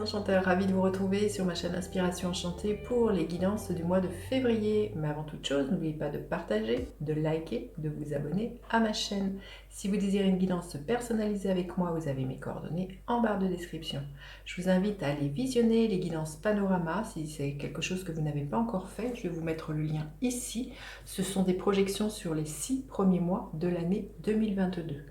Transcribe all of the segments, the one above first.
Enchanteur, ravie de vous retrouver sur ma chaîne Inspiration Enchantée pour les guidances du mois de février. Mais avant toute chose, n'oubliez pas de partager, de liker, de vous abonner à ma chaîne. Si vous désirez une guidance personnalisée avec moi, vous avez mes coordonnées en barre de description. Je vous invite à aller visionner les guidances panorama si c'est quelque chose que vous n'avez pas encore fait. Je vais vous mettre le lien ici. Ce sont des projections sur les 6 premiers mois de l'année 2022.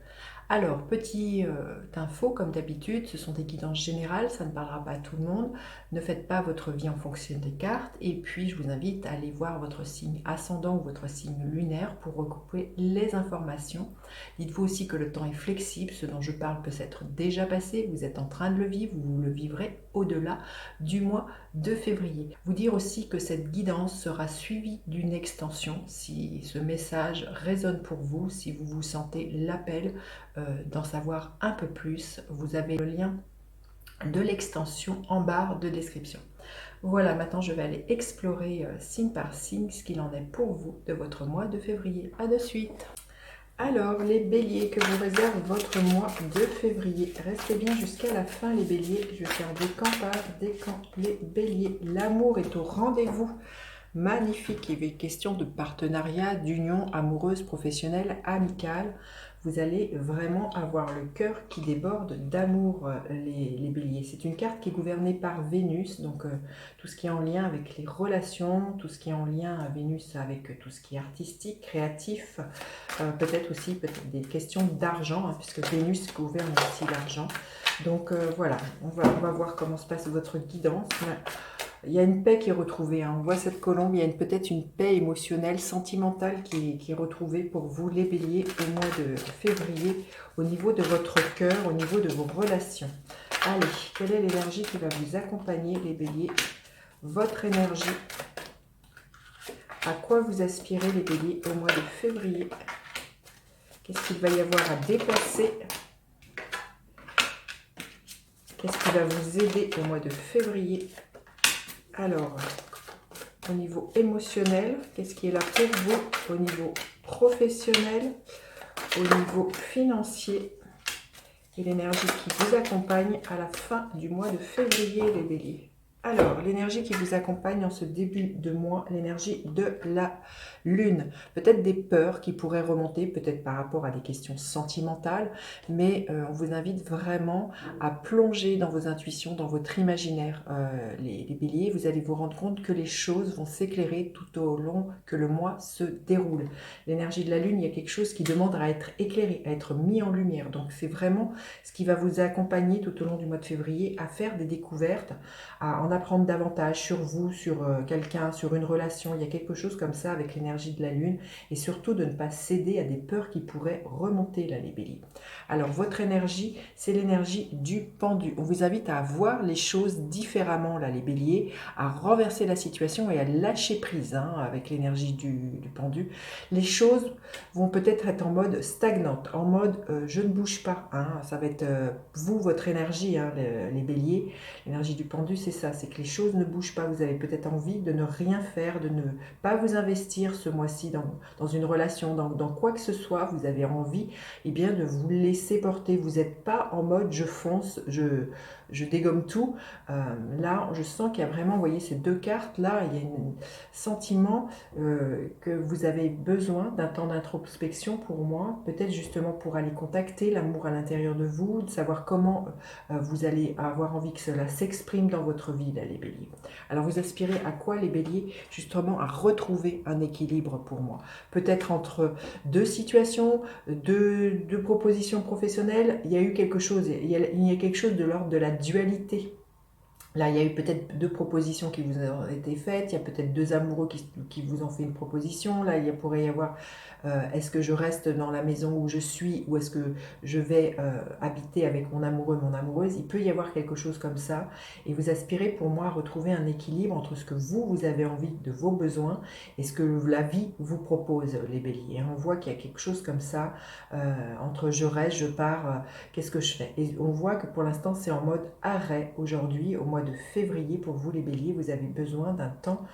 Alors, petite info, comme d'habitude, ce sont des guidances générales, ça ne parlera pas à tout le monde. Ne faites pas votre vie en fonction des cartes. Et puis, je vous invite à aller voir votre signe ascendant ou votre signe lunaire pour regrouper les informations. Dites-vous aussi que le temps est flexible, ce dont je parle peut s'être déjà passé, vous êtes en train de le vivre, vous le vivrez au-delà du mois de février. Vous dire aussi que cette guidance sera suivie d'une extension si ce message résonne pour vous, si vous vous sentez l'appel d'en savoir un peu plus, vous avez le lien de l'extension en barre de description. Voilà, maintenant je vais aller explorer signe par signe ce qu'il en est pour vous de votre mois de février. À de suite. Alors, les béliers, que vous réserve votre mois de février? Restez bien jusqu'à la fin, les béliers. Je vais faire des camps par des camps, les béliers. L'amour est au rendez-vous. Magnifique, il est question de partenariat, d'union amoureuse, professionnelle, amicale. Vous allez vraiment avoir le cœur qui déborde d'amour, les béliers. C'est une carte qui est gouvernée par Vénus, donc tout ce qui est en lien avec les relations, tout ce qui est en lien à Vénus avec tout ce qui est artistique, créatif, peut-être aussi des questions d'argent, hein, puisque Vénus gouverne aussi l'argent. Donc voilà, on va voir comment se passe votre guidance. Il y a une paix qui est retrouvée, hein. On voit cette colombe, il y a peut-être une paix émotionnelle, sentimentale qui est retrouvée pour vous, les béliers, au mois de février, au niveau de votre cœur, au niveau de vos relations. Allez, quelle est l'énergie qui va vous accompagner, les béliers? Votre énergie. À quoi vous aspirez, les béliers, au mois de février? Qu'est-ce qu'il va y avoir à dépasser? Qu'est-ce qui va vous aider au mois de février? Alors, au niveau émotionnel, qu'est-ce qui est là pour vous? Au niveau professionnel, au niveau financier, et l'énergie qui vous accompagne à la fin du mois de février, les béliers. Alors, l'énergie qui vous accompagne en ce début de mois, l'énergie de la lune. Peut-être des peurs qui pourraient remonter, peut-être par rapport à des questions sentimentales, mais on vous invite vraiment à plonger dans vos intuitions, dans votre imaginaire, les béliers. Vous allez vous rendre compte que les choses vont s'éclairer tout au long que le mois se déroule. L'énergie de la lune, il y a quelque chose qui demande à être éclairé, à être mis en lumière. Donc, c'est vraiment ce qui va vous accompagner tout au long du mois de février à faire des découvertes, à en apprendre davantage sur vous, sur quelqu'un, sur une relation. Il y a quelque chose comme ça avec l'énergie de la lune, et surtout de ne pas céder à des peurs qui pourraient remonter là, les béliers. Alors votre énergie, c'est l'énergie du pendu. On vous invite à voir les choses différemment là, les béliers, à renverser la situation et à lâcher prise, hein, avec l'énergie du pendu. Les choses vont peut-être être en mode stagnante, en mode je ne bouge pas, hein. Ça va être vous, votre énergie, hein, les béliers. L'énergie du pendu, c'est ça, c'est que les choses ne bougent pas. Vous avez peut-être envie de ne rien faire, de ne pas vous investir ce mois-ci dans une relation, dans quoi que ce soit. Vous avez envie, eh bien, de vous laisser porter. Vous n'êtes pas en mode je fonce, je dégomme tout. Là, je sens qu'il y a vraiment, vous voyez, ces deux cartes-là, il y a un sentiment que vous avez besoin d'un temps d'introspection pour moi, peut-être justement pour aller contacter l'amour à l'intérieur de vous, de savoir comment vous allez avoir envie que cela s'exprime dans votre vie, là, les béliers. Alors, vous aspirez à quoi, les béliers? Justement, à retrouver un équilibre pour moi. Peut-être entre deux situations, deux propositions professionnelles, il y a eu quelque chose, il y a quelque chose de l'ordre de la dualité. Là, il y a eu peut-être deux propositions qui vous ont été faites, il y a peut-être deux amoureux qui vous ont fait une proposition. Là, il pourrait y avoir, est-ce que je reste dans la maison où je suis ou est-ce que je vais habiter avec mon amoureux, mon amoureuse? Il peut y avoir quelque chose comme ça. Et vous aspirez pour moi à retrouver un équilibre entre ce que vous avez envie de vos besoins et ce que la vie vous propose, les béliers. On voit qu'il y a quelque chose comme ça, entre je reste, je pars, qu'est-ce que je fais? Et on voit que pour l'instant, c'est en mode arrêt aujourd'hui, au mois de février. Pour vous, les béliers, vous avez besoin d'un temps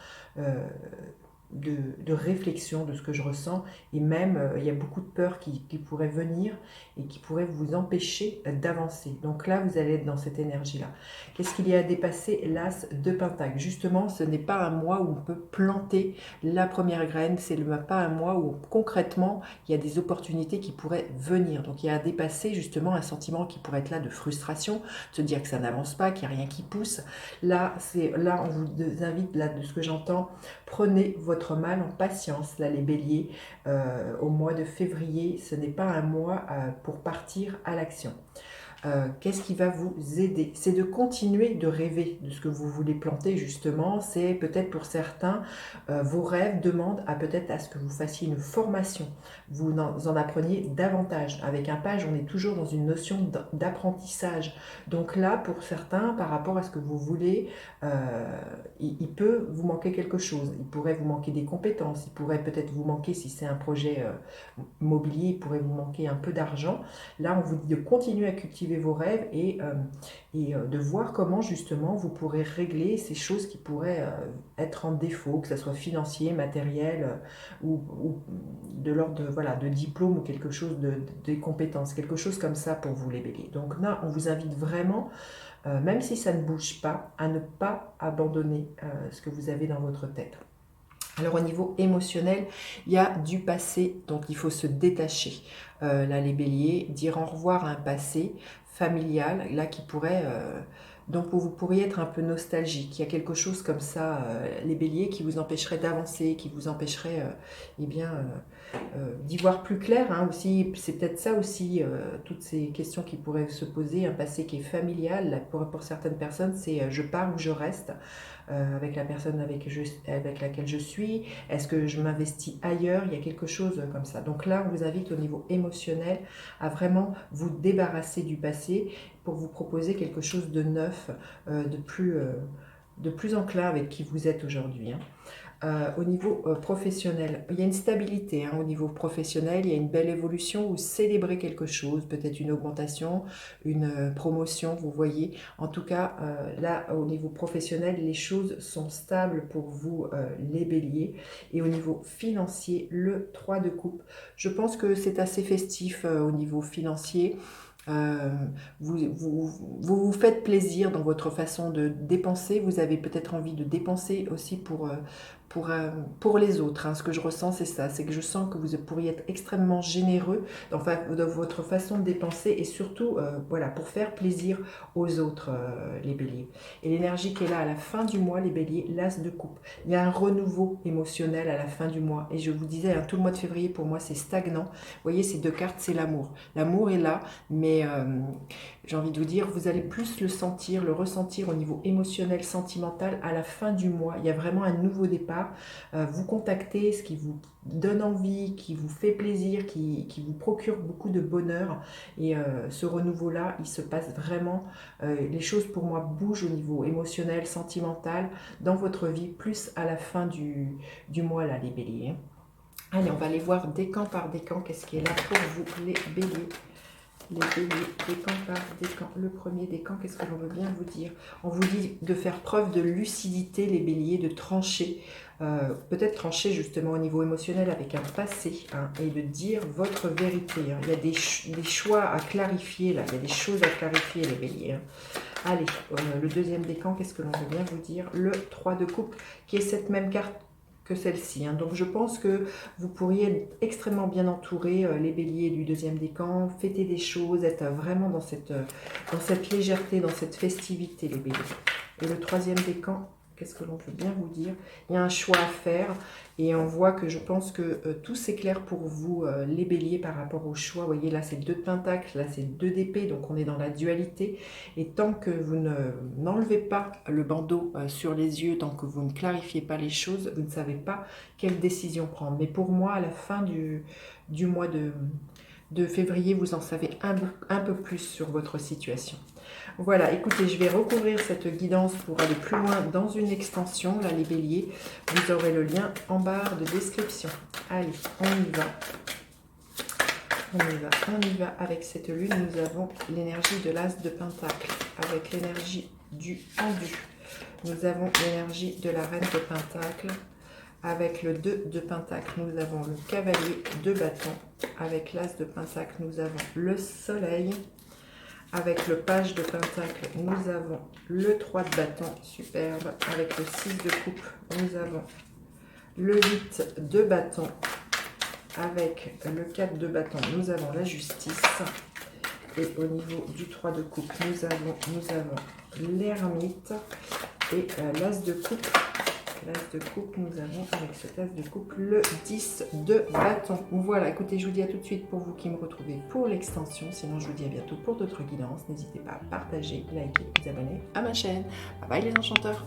de réflexion de ce que je ressens. Et même, il y a beaucoup de peur qui pourrait venir et qui pourrait vous empêcher d'avancer. Donc là, vous allez être dans cette énergie-là. Qu'est-ce qu'il y a à dépasser? L'As de Pentacle. Justement, ce n'est pas un mois où on peut planter la première graine. C'est pas un mois où concrètement, il y a des opportunités qui pourraient venir. Donc il y a à dépasser justement un sentiment qui pourrait être là de frustration, de se dire que ça n'avance pas, qu'il n'y a rien qui pousse. Là, on vous invite, là, de ce que j'entends, prenez votre mal en patience. Là, les béliers, au mois de février, ce n'est pas un mois pour partir à l'action. Qu'est-ce qui va vous aider? C'est de continuer de rêver de ce que vous voulez planter justement. C'est peut-être pour certains, vos rêves demandent peut-être à ce que vous fassiez une formation. Vous en appreniez davantage. Avec un page, on est toujours dans une notion d'apprentissage. Donc là, pour certains, par rapport à ce que vous voulez, il peut vous manquer quelque chose. Il pourrait vous manquer des compétences. Il pourrait peut-être vous manquer, si c'est un projet mobilier, il pourrait vous manquer un peu d'argent. Là, on vous dit de continuer à cultiver vos rêves et de voir comment justement vous pourrez régler ces choses qui pourraient être en défaut, que ce soit financier, matériel ou de l'ordre de, voilà, de diplôme ou quelque chose des compétences, quelque chose comme ça pour vous les béliers. Donc là, on vous invite vraiment, même si ça ne bouge pas, à ne pas abandonner ce que vous avez dans votre tête. Alors au niveau émotionnel, il y a du passé dont il faut se détacher. Là, les béliers, dire au revoir à un passé familial, là qui pourrait... donc vous pourriez être un peu nostalgique. Il y a quelque chose comme ça, les béliers, qui vous empêcherait d'avancer, qui vous empêcherait d'y voir plus clair. Hein, aussi, c'est peut-être ça aussi, toutes ces questions qui pourraient se poser. Un passé qui est familial, là, pour certaines personnes, c'est je pars ou je reste. Avec la personne avec laquelle je suis, est-ce que je m'investis ailleurs, il y a quelque chose comme ça. Donc là, on vous invite au niveau émotionnel à vraiment vous débarrasser du passé pour vous proposer quelque chose de neuf, de plus enclin avec qui vous êtes aujourd'hui. Hein. Au niveau professionnel, il y a une stabilité au niveau professionnel, il y a une belle évolution, vous célébrez quelque chose, peut-être une augmentation, une promotion, vous voyez. En tout cas, là, au niveau professionnel, les choses sont stables pour vous, les béliers. Et au niveau financier, le 3 de coupe, je pense que c'est assez festif au niveau financier. Vous faites plaisir dans votre façon de dépenser, vous avez peut-être envie de dépenser aussi pour les autres. Hein. Ce que je ressens, c'est ça, c'est que je sens que vous pourriez être extrêmement généreux dans votre façon de dépenser et surtout voilà, pour faire plaisir aux autres, les béliers. Et l'énergie qui est là à la fin du mois, les béliers, l'as de coupe. Il y a un renouveau émotionnel à la fin du mois. Et je vous disais, hein, tout le mois de février, pour moi, c'est stagnant. Vous voyez, ces deux cartes, c'est l'amour. L'amour est là, mais j'ai envie de vous dire, vous allez plus le sentir, le ressentir au niveau émotionnel, sentimental à la fin du mois. Il y a vraiment un nouveau départ. Vous contactez ce qui vous donne envie, qui vous fait plaisir, qui vous procure beaucoup de bonheur. Et ce renouveau-là, il se passe vraiment, les choses pour moi bougent au niveau émotionnel, sentimental, dans votre vie, plus à la fin du mois, là, les béliers. Allez, on va aller voir décan par décan, qu'est-ce qui est là pour vous, les béliers. Les béliers, décan par décan. Le premier décan, qu'est-ce que l'on veut bien vous dire? On vous dit de faire preuve de lucidité, les béliers, de trancher. Peut-être trancher justement au niveau émotionnel avec un passé et de dire votre vérité. Hein. Il y a des choix à clarifier là, il y a des choses à clarifier, les béliers. Hein. Allez, le deuxième décan, qu'est-ce que l'on veut bien vous dire? Le 3 de coupe, qui est cette même carte que celle-ci. Hein. Donc je pense que vous pourriez être extrêmement bien entouré, les béliers du deuxième décan, fêter des choses, être vraiment dans cette légèreté, dans cette festivité, les béliers. Et le troisième décan, qu'est-ce que l'on peut bien vous dire? Il y a un choix à faire et on voit que je pense que tout s'éclaire pour vous, les béliers, par rapport au choix. Vous voyez, là c'est 2 de pentacles, là c'est 2 d'épée, donc on est dans la dualité. Et tant que vous n'enlevez pas le bandeau sur les yeux, tant que vous ne clarifiez pas les choses, vous ne savez pas quelle décision prendre. Mais pour moi, à la fin du mois de février, vous en savez un peu plus sur votre situation. Voilà, écoutez, je vais recouvrir cette guidance pour aller plus loin dans une extension. Là, les béliers, vous aurez le lien en barre de description. Allez, on y va. On y va avec cette lune. Nous avons l'énergie de l'as de pentacle avec l'énergie du pendu. Nous avons l'énergie de la reine de pentacle Avec le 2 de pentacle, nous avons le cavalier de bâton. Avec l'as de pentacle, nous avons le soleil. Avec le page de pentacle, nous avons le 3 de bâton, superbe. Avec le 6 de coupe, nous avons le 8 de bâton. Avec le 4 de bâton, nous avons la justice. Et au niveau du 3 de coupe, nous avons l'ermite et l'as de coupe. L'as de coupe, nous avons avec cet as de coupe le 10 de bâton. Voilà, écoutez, je vous dis à tout de suite pour vous qui me retrouvez pour l'extension. Sinon, je vous dis à bientôt pour d'autres guidances. N'hésitez pas à partager, liker, vous abonner à ma chaîne. Bye bye les enchanteurs.